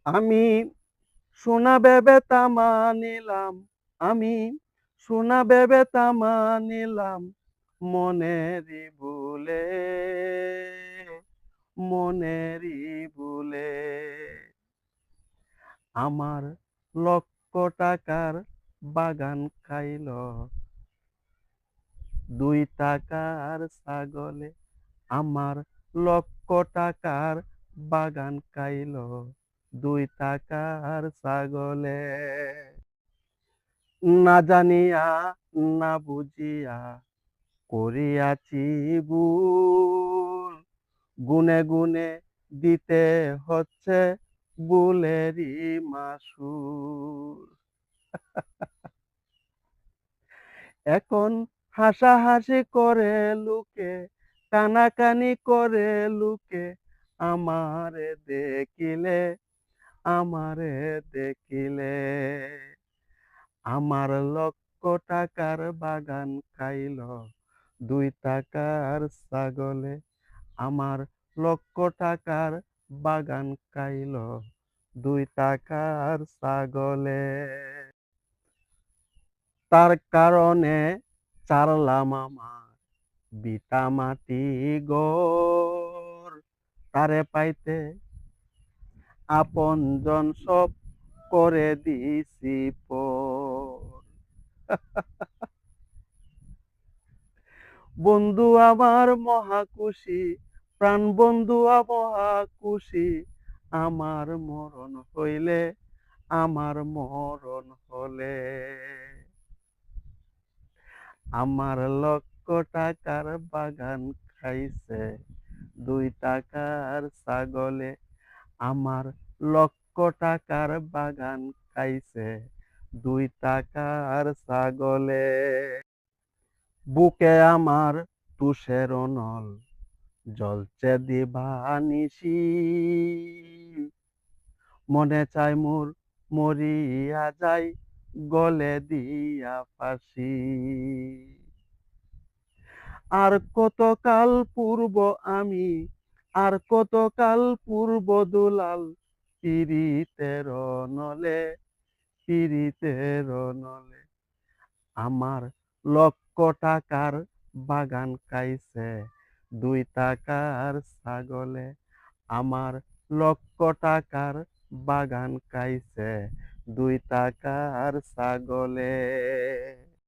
আমি সোনা ভেবে তামা নিলাম, আমি সোনা ভেবে তামা নিলাম, মনেরই ভুলে, মনেরই ভুলে। আমার লক্ষ টাকার বাগান খাইল 2 টাকার ছাগলে। আমার লক্ষ টাকার বাগান খাইল 2 টাকার ছাগলে। না জানিয়া না বুঝিয়া করিয়াছি ভুল, গুনে গুনে দিতে হচ্ছে ভুলেরই মাসুল। এখন হাসাহাসি করে লোকে, কানাকানি করে লোকে, আমারে দেখিলে, আমারে দেখিলে। আমার লক্ষ টাকার বাগান খাইল 2 টাকার ছাগলে। আমার লক্ষ টাকার বাগান খাইল 2 টাকার ছাগলে। তার কারণে চারলাম আমার ভিটা মাটি ঘর, তারে পাইতে আপনজন সব করে দিছি পর। বন্ধু আমার মহা খুশি, প্রাণ বন্ধু মহা খুশি, আমার মরণ হইলে, আমার মরণ হলে। আমার লক্ষ টাকার বাগান খাইছে 2 টাকার ছাগলে। আমার লক্ষ টাকার বাগান খাইছে 2 টাকার ছাগলে। বুকে আমার তুষের নল জ্বলছে দিবানিশি, মনে চাই মোর মরিয়া যাই গলে দিয়া ফাঁসি। আর কতকাল পূর্ব আমি, আর কতকাল পূর্ব দুলাল, পীড়িতের নলে, পীড়িতের নলে। আমার লক্ষ টাকার বাগান খাইছে 2 টাকার ছাগলে। আমার লক্ষ টাকার বাগান খাইছে 2 টাকার ছাগলে।